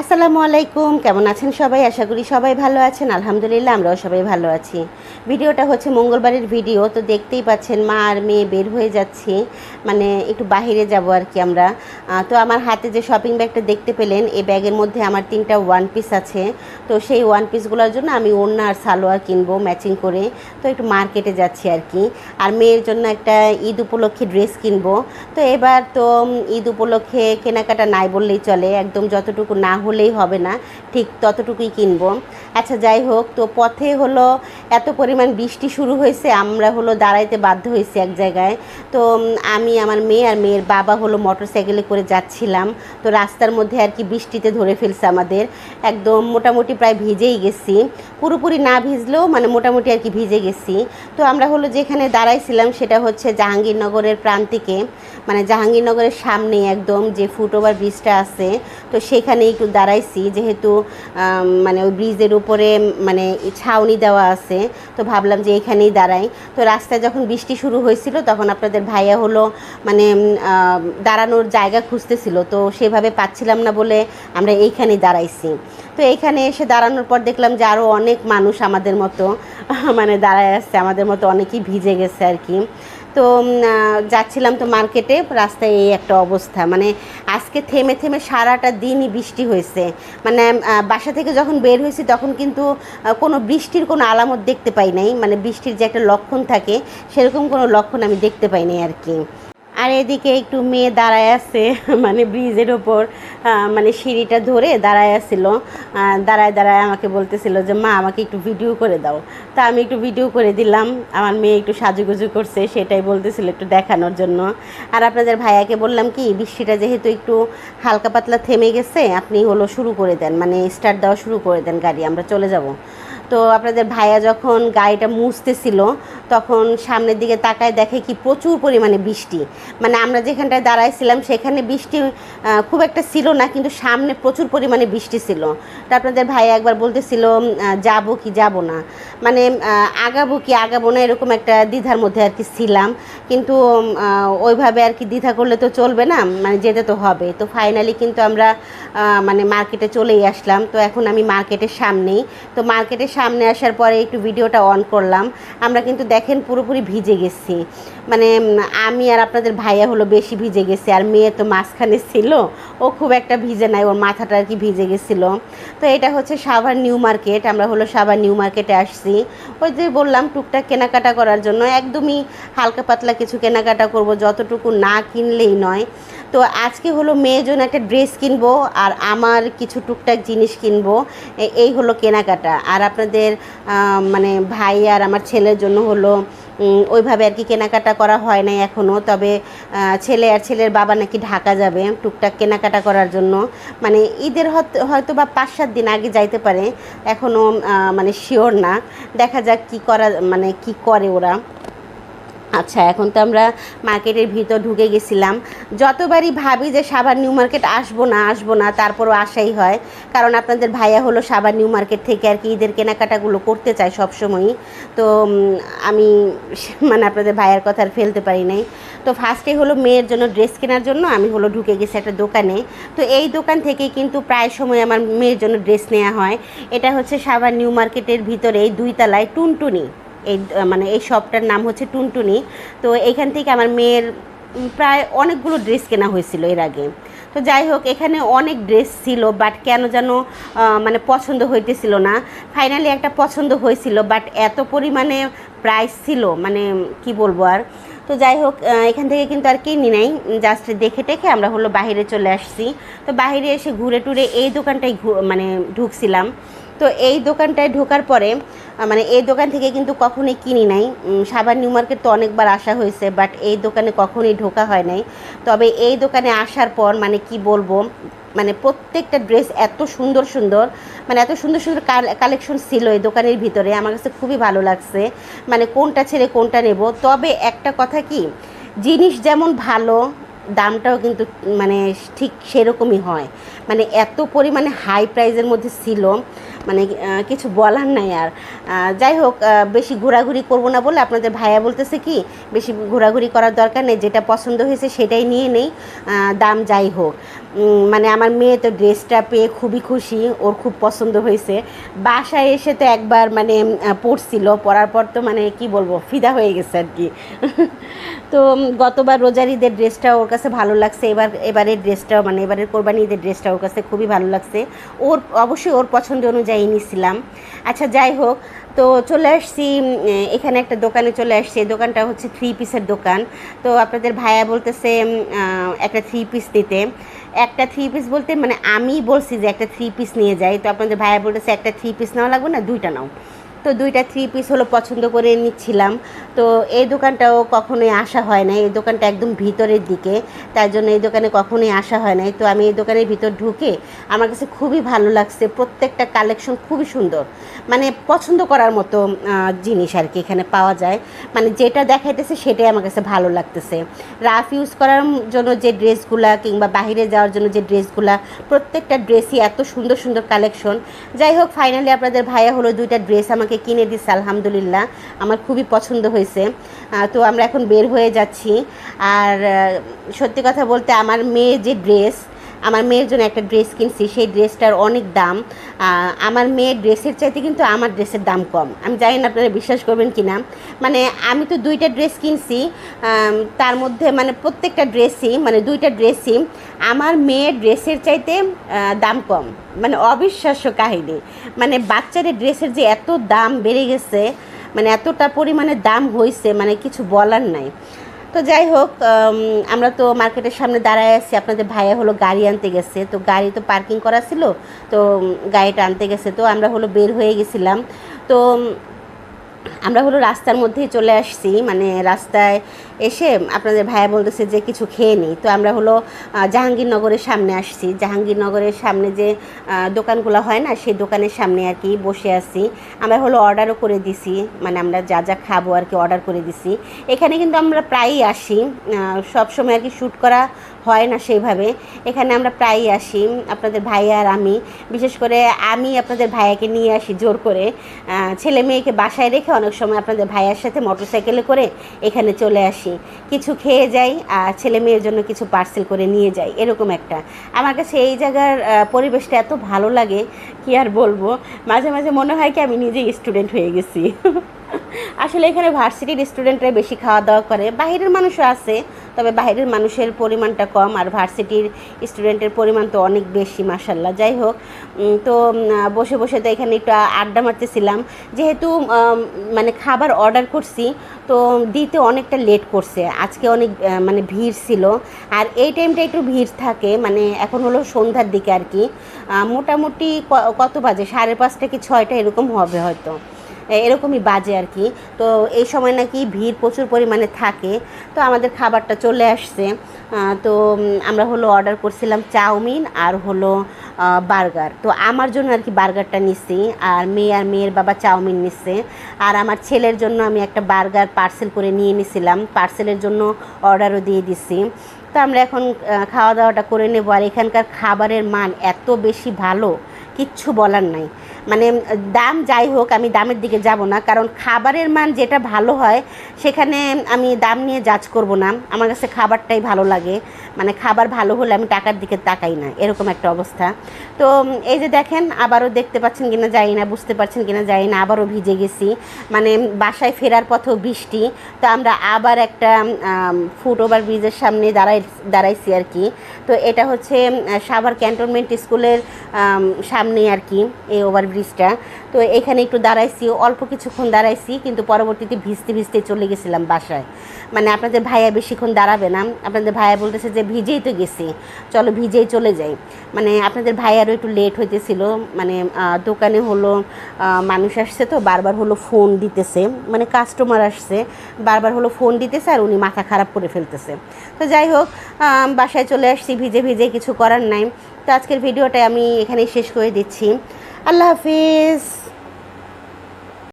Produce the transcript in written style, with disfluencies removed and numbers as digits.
আসসালামু আলাইকুম, কেমন আছেন সবাই? আশা করি সবাই ভালো আছেন। আলহামদুলিল্লাহ আমরাও সবাই ভালো আছি। ভিডিওটা হচ্ছে মঙ্গলবারের ভিডিও, তো দেখতেই পাচ্ছেন মা আর মেয়ে বের হয়ে যাচ্ছি, মানে একটু বাহিরে যাব আর কি আমরা। তো আমার হাতে যে শপিং ব্যাগটা দেখতে পেলেন, এই ব্যাগের মধ্যে আমার 3টা ওয়ান পিস আছে। তো সেই ওয়ান পিসগুলোর জন্য আমি ওড়না আর সালোয়ার কিনবো ম্যাচিং করে, তো একটু মার্কেটে যাচ্ছি আর কি। আর মেয়ের জন্য একটা ঈদ উপলক্ষে ড্রেস কিনবো। তো এবার তো ঈদ উপলক্ষে কেনাকাটা নাই বললেই চলে, একদম যতটুকু না হলেই হবে না, ঠিক ততটুকুই কিনবো। আচ্ছা যাই হোক, তো পথে হলো এত পরিমাণ বৃষ্টি শুরু হয়েছে, আমরা হলো দাঁড়াইতে বাধ্য হয়েছি এক জায়গায়। তো আমি, আমার মেয়ে আর মেয়ের বাবা হলো মোটরসাইকেলে করে যাচ্ছিলাম। তো রাস্তার মধ্যে আর কি বৃষ্টিতে ধরে ফেলছে আমাদের, একদম মোটামুটি প্রায় ভিজেই গেছি, পুরোপুরি না ভিজলেও মানে মোটামুটি আর কি ভিজে গেছি। তো আমরা হলো যেখানে দাঁড়াইছিলাম সেটা হচ্ছে জাহাঙ্গীরনগরের প্রান্তিকে, মানে জাহাঙ্গীরনগরের সামনে একদম যে ফুটওভার ব্রিজটা আছে, তো সেখানে একটু দাঁড়াইছি, যেহেতু মানে ওই ব্রিজের উপরে মানে ছাউনি দেওয়া আছে, তো ভাবলাম যে এখানেই দাঁড়াই। তো রাস্তায় যখন বৃষ্টি শুরু হয়েছিল তখন আপনাদের ভাইয়া হলো মানে দাঁড়ানোর জায়গা খুঁজতেছিল, তো সেভাবে পাচ্ছিলাম না বলে আমরা এইখানেই দাঁড়াইছি। তো এইখানে এসে দাঁড়ানোর পর দেখলাম যে আরও অনেক মানুষ আমাদের মতো মানে দাঁড়ায় আসছে, আমাদের মতো অনেকেই ভিজে গেছে আর কি। তো যাচ্ছিলাম তো মার্কেটে, রাস্তায় এই একটা অবস্থা, মানে আজকে থেমে থেমে সারাটা দিনই বৃষ্টি হয়েছে। মানে বাসা থেকে যখন বের হয়েছি তখন কিন্তু কোনো বৃষ্টির কোনো আলামত দেখতে পাই নাই, মানে বৃষ্টির যে একটা লক্ষণ থাকে সেরকম কোনো লক্ষণ আমি দেখতে পাই নাই আর কি। আর এদিকে একটু মেয়ে দাঁড়ায় আছে মানে ব্রিজের ওপর, মানে সিঁড়িটা ধরে দাঁড়ায় আসছিল, দাঁড়ায় দাঁড়ায় আমাকে বলতেছিল যে মা আমাকে একটু ভিডিও করে দাও। তা আমি একটু ভিডিও করে দিলাম, আমার মেয়ে একটু সাজুগুজু করছে সেটাই বলতেছিল একটু দেখানোর জন্য। আর আপনাদের ভাইয়াকে বললাম কি, বৃষ্টিটা যেহেতু একটু হালকা পাতলা থেমে গেছে, আপনি হলো শুরু করে দেন, মানে স্টার্ট দেওয়া শুরু করে দেন গাড়ি, আমরা চলে যাব। তো আপনাদের ভাইয়া যখন গাড়িটা মুছতেছিল তখন সামনের দিকে তাকায় দেখে কি প্রচুর পরিমাণে বৃষ্টি, মানে আমরা যেখানটায় দাঁড়াইছিলাম সেখানে বৃষ্টি খুব একটা ছিল না, কিন্তু সামনে প্রচুর পরিমাণে বৃষ্টি ছিল। তো আপনাদের ভাইয়া একবার বলতেছিল যাবো কি যাব না, মানে আগাবো কি আগাবো না, এরকম একটা দ্বিধার মধ্যে আর কি ছিলাম। কিন্তু ওইভাবে আর কি দ্বিধা করলে তো চলবে না, মানে যেতে তো হবে। তো ফাইনালি কিন্তু আমরা মানে মার্কেটে চলেই আসলাম। তো এখন আমি মার্কেটের সামনেই, তো মার্কেটের সামনে আসার পরে একটু ভিডিওটা অন করলাম। আমরা কিন্তু দেখেন পুরোপুরি ভিজে গেছি, মানে আমি আর আপনাদের ভাইয়া হলো বেশি ভিজে গেছি, আর মেয়ে তো মাঝখানে ছিল, ও খুব একটা ভিজে নাই, ওর মাথাটা আর কি ভিজে গেছিলো। তো এটা হচ্ছে সাভার নিউ মার্কেট, আমরা হলো সাভার নিউ মার্কেটে আসছি ওই যে বললাম টুকটাক কেনাকাটা করার জন্য, একদমই হালকা পাতলা কিছু কেনাকাটা করব, যতটুকু না কিনলেই নয়। তো আজকে হলো মেয়ের জন্য একটা ড্রেস কিনবো আর আমার কিছু টুকটাক জিনিস কিনবো, এই হলো কেনাকাটা। আর আপনাদের মানে ভাই আর আমার ছেলের জন্য হলো ওইভাবে আর কি কেনাকাটা করা হয় নাই এখনও, তবে ছেলে আর ছেলের বাবা নাকি ঢাকা যাবে টুকটাক কেনাকাটা করার জন্য, মানে ঈদের হয়তো বা 5-7 দিন আগে যাইতে পারে, এখনও মানে শিওর না, দেখা যাক কী করা, মানে কী করে ওরা। আচ্ছা এখন তো আমরা মার্কেটের ভিতর ঢুকে গেছিলাম। যতবারই ভাবি যে সাভার নিউ মার্কেট আসবো না, তারপরও আসাই হয়, কারণ আপনাদের ভাইয়া হলো সাভার নিউ মার্কেট থেকে আর কি ঈদের কেনাকাটাগুলো করতে চায় সবসময়ই। তো আমি মানে আপনাদের ভাইয়ার কথা আর ফেলতে পারি নাই। তো ফার্স্টে হলো মেয়ের জন্য ড্রেস কেনার জন্য আমি হলো ঢুকে গেছি একটা দোকানে। তো এই দোকান থেকেই কিন্তু প্রায় সময় আমার মেয়ের জন্য ড্রেস নেওয়া হয়। এটা হচ্ছে সাভার নিউ মার্কেটের ভিতরে 2 তলায় টুনটুনি, এই মানে এই শপটার নাম হচ্ছে টুনটুনি। তো এইখান থেকে আমার মেয়ের প্রায় অনেকগুলো ড্রেস কেনা হয়েছিল এর আগে। তো যাই হোক, এখানে অনেক ড্রেস ছিল, বাট কেন যেন মানে পছন্দ হইতেছিল না। ফাইনালি একটা পছন্দ হয়েছিল, বাট এত পরিমাণে প্রাইস ছিল, মানে কি বলবো আর। তো যাই হোক, এখান থেকে কিন্তু আর কিনি নাই, জাস্ট দেখে টেখে আমরা হলো বাইরে চলে আসছি। তো বাইরে এসে ঘুরে টুরে এই দোকানটায় মানে ঢুকছিলাম। তো এই দোকানটায় ঢোকার পরে মানে এই দোকান থেকে কিন্তু কখনোই কিনি নাই। সাভার নিউ মার্কেট তো অনেকবার আসা হয়েছে, বাট এই দোকানে কখনোই ঢোকা হয় নাই। তবে এই দোকানে আসার পর মানে কি বলবো, মানে প্রত্যেকটা ড্রেস এত সুন্দর সুন্দর, মানে এত সুন্দর সুন্দর কালেকশন ছিল এই দোকানের ভিতরে, আমার কাছে খুবই ভালো লাগছে, মানে কোনটা ছেড়ে কোনটা নেব। তবে একটা কথা কি, জিনিস যেমন ভালো দামটাও কিন্তু মানে ঠিক সেরকমই হয়, মানে এত পরিমাণে হাই প্রাইসের মধ্যে ছিল, মানে কিছু বলার নাই আর। যাই হোক, বেশি ঘোরাঘুরি করবো না বলে আপনাদের ভাইয়া বলতেছে কি বেশি ঘোরাঘুরি করার দরকার নেই, যেটা পছন্দ হয়েছে সেটাই নিয়ে নেই, দাম যাই হোক। মানে আমার মেয়ে তো ড্রেসটা পেয়ে খুবই খুশি, ওর খুব পছন্দ হয়েছে। বাসায় এসে তো একবার মানে পরছিল, পরার পর তো মানে কি বলবো ফিদা হয়ে গেছে আর কি। তো গতবার রোজার ঈদের ড্রেসটা ওর কাছে ভালো লাগছে, এবারের ড্রেসটাও মানে এবারের কোরবানি ঈদের ড্রেসটা ওর কাছে খুবই ভালো লাগছে। ওর অবশ্যই ওর পছন্দ অনুযায়ী নিয়েছিলাম। আচ্ছা যাই হোক, তো চলে আসছি এখানে একটা দোকানে চলে আসছি। এই দোকানটা হচ্ছে 3 পিসের দোকান। তো আপনাদের ভাইয়া বলতেছে একটা 3 পিস দিতে। একটা 3 পিস বলতে মানে আমি বলছি যে একটা 3 পিস নিয়ে যাই, তো আপনাদের ভাইয়া বলতেছে একটা 3 পিস নেওয়া লাগবে না, 2টা নাও। তো 2টা 3 পিস হলো পছন্দ করে নিচ্ছিলাম। তো এই দোকানটাও কখনোই আসা হয় না, এই দোকানটা একদম ভিতরের দিকে, তাই জন্য এই দোকানে কখনোই আসা হয় নাই। তো আমি এই দোকানের ভিতর ঢুকে আমার কাছে খুবই ভালো লাগছে, প্রত্যেকটা কালেকশন খুবই সুন্দর, মানে পছন্দ করার মতো জিনিস আর কি এখানে পাওয়া যায়। মানে যেটা দেখাইতেছে সেটাই আমার কাছে ভালো লাগতেছে। রাফ ইউজ করার জন্য যে ড্রেসগুলা কিংবা বাইরে যাওয়ার জন্য যে ড্রেসগুলা, প্রত্যেকটা ড্রেসই এত সুন্দর সুন্দর কালেকশন। যাই হোক, ফাইনালি আপনাদের ভাইয়া হলো 2টা ড্রেস আমাকে কিনে দিচ্ছে, আলহামদুলিল্লাহ আমার খুবই পছন্দ হয়েছে। তো আমরা এখন বের হয়ে যাচ্ছি। আর সত্যি কথা বলতে আমার মেয়ে যে ড্রেস, আমার মেয়ের জন্য একটা ড্রেস কিনছি, সেই ড্রেসটার অনেক দাম। আমার মেয়ের ড্রেসের চাইতে কিন্তু আমার ড্রেসের দাম কম। আমি জানি না আপনারা বিশ্বাস করবেন কি না, মানে আমি তো 2টা ড্রেস কিনছি, তার মধ্যে মানে প্রত্যেকটা ড্রেসই মানে 2টা ড্রেসই আমার মেয়ের ড্রেসের চাইতে দাম কম। মানে অবিশ্বাস্য কাহিনী, মানে বাচ্চাদের ড্রেসের যে এত দাম বেড়ে গেছে, মানে এতটা পরিমাণে দাম হয়েছে, মানে কিছু বলার নাই। তো যাই হোক, আমরা তো মার্কেটের সামনে দাঁড়ায় আছি, আপনাদের ভাইয়া হলো গাড়ি আনতে গেছে, তো গাড়ি তো পার্কিং করা ছিল, তো গাড়িটা আনতে গেছে, তো আমরা হলো বের হয়ে গেছিলাম। তো আমরা হলো রাস্তার মধ্যেই চলে আসছি, মানে রাস্তায় এসে আপনাদের ভাইয়া বলতেছে যে কিছু খেয়ে নিই। তো আমরা হলো জাহাঙ্গীরনগরের সামনে আসছি, জাহাঙ্গীরনগরের সামনে যে দোকানগুলো হয় না, সেই দোকানের সামনে আর কি বসে আছি। আমরা হলো অর্ডারও করে দিছি, মানে আমরা যা যা খাবো আর কি অর্ডার করে দিছি। এখানে কিন্তু আমরা প্রায়ই আসি, সবসময় আর কি শ্যুট করা হয় না সেইভাবে, এখানে আমরা প্রায়ই আসি আপনাদের ভাইয়া আর আমি। বিশেষ করে আমি আপনাদের ভাইয়াকে নিয়ে আসি জোর করে, ছেলে মেয়েকে বাসায় রেখে অনেক সময় আপনাদের ভাইয়ার সাথে মোটরসাইকেলে করে এখানে চলে আসি, কিছু খেয়ে যাই আর ছেলে মেয়ের জন্য কিছু পার্সেল করে নিয়ে যাই, এরকম একটা। আমার কাছে এই জায়গার পরিবেশটা এত ভালো লাগে কি আর বলবো, মাঝে মাঝে মনে হয় কি আমি নিজেই স্টুডেন্ট হয়ে গেছি। আসলে এখানে ভার্সিটির স্টুডেন্টরা বেশি খাওয়া দাওয়া করে, বাইরের মানুষও আছে, তবে বাইরের মানুষের পরিমাণটা কম, আর ভার্সিটির স্টুডেন্টের পরিমাণ তো অনেক বেশি মাশাল্লাহ। যাই হোক, তো বসে বসে তো এখানে একটু আড্ডা মারতেছিলাম, যেহেতু মানে খাবার অর্ডার করছি, তো দিতে অনেকটা লেট করছে, আজকে অনেক মানে ভিড় ছিল। আর এই টাইমটা একটু ভিড় থাকে, মানে এখন হলো সন্ধ্যার দিকে আর কি, মোটামুটি কত বাজে 5:30 কি 6টা এরকম হবে হয়তো, এরকমই বাজে আর কি। তো এই সময় নাকি ভিড় প্রচুর পরিমাণে থাকে। তো আমাদের খাবারটা চলে আসছে, তো আমরা হলো অর্ডার করছিলাম চাউমিন আর হলো বার্গার। তো আমার জন্য আর কি বার্গারটা নিচ্ছি, আর মেয়ের বাবা চাউমিন নিচ্ছে, আর আমার ছেলের জন্য আমি একটা বার্গার পার্সেল করে নিয়ে নিছিলাম, পার্সেলের জন্য অর্ডারও দিয়ে দিছি। তো আমরা এখন খাওয়া দাওয়াটা করে নেব। আর এখানকার খাবারের মান এত বেশি ভালো, কিচ্ছু বলার নাই। মানে দাম যাই হোক, আমি দামের দিকে যাব না, কারণ খাবারের মান যেটা ভালো হয় সেখানে আমি দাম নিয়ে জাজ করব না। আমার কাছে খাবারটাই ভালো লাগে, মানে খাবার ভালো হলে আমি টাকার দিকে তাকাই না, এরকম একটা অবস্থা। তো এই যে দেখেন, আবারও দেখতে পাচ্ছেন কিনা জানি না, বুঝতে পারছেন কিনা জানি না, আবারও ভিজে গেছি, মানে বাসায় ফেরার পথেও বৃষ্টি। তো আমরা আবার একটা ফুট ওভার ব্রিজের সামনে দাঁড়াইছি আর কি। তো এটা হচ্ছে সাভার ক্যান্টনমেন্ট স্কুলের সামনে আর কি এই ওভারব্রিজটা। তো এখানে একটু দাঁড়াইছি, অল্প কিছুক্ষণ দাঁড়াইছি, কিন্তু পরবর্তীতে ভিজতে ভিজতে চলে গেছিলাম বাসায়। মানে আপনাদের ভাইয়া বেশিক্ষণ দাঁড়াবে না, আপনাদের ভাইয়া বলতেছে যে ভিজেই তো গেছি, চলো ভিজেই চলে যাই। মানে আপনাদের ভাইয়ারও একটু লেট হইতেছিল, মানে দোকানে হলো মানুষ আসছে, তো বারবার হলো ফোন দিতেছে, মানে কাস্টমার আসছে, বারবার হলো ফোন দিতেছে, আর উনি মাথা খারাপ করে ফেলতেছে। তো যাই হোক, বাসায় চলে আসছি ভিজে ভিজে, কিছু করার নাই। তো আজকের ভিডিওটা আমি এখানেই শেষ করে দিচ্ছি। আল্লাহ হাফিজ।